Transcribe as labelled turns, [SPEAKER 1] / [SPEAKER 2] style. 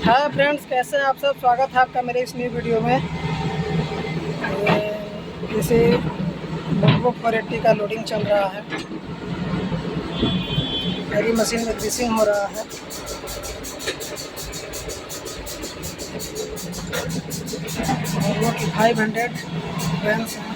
[SPEAKER 1] Hi friends, कैसे हैं आप सब। स्वागत है आपका मेरे इस न्यू वीडियो में। जैसे वोल्वो 480 का लोडिंग चल रहा है। मेरी मशीन में ग्रीसिंग हो रहा है। वोल्वो की 500 वैन्स हैं।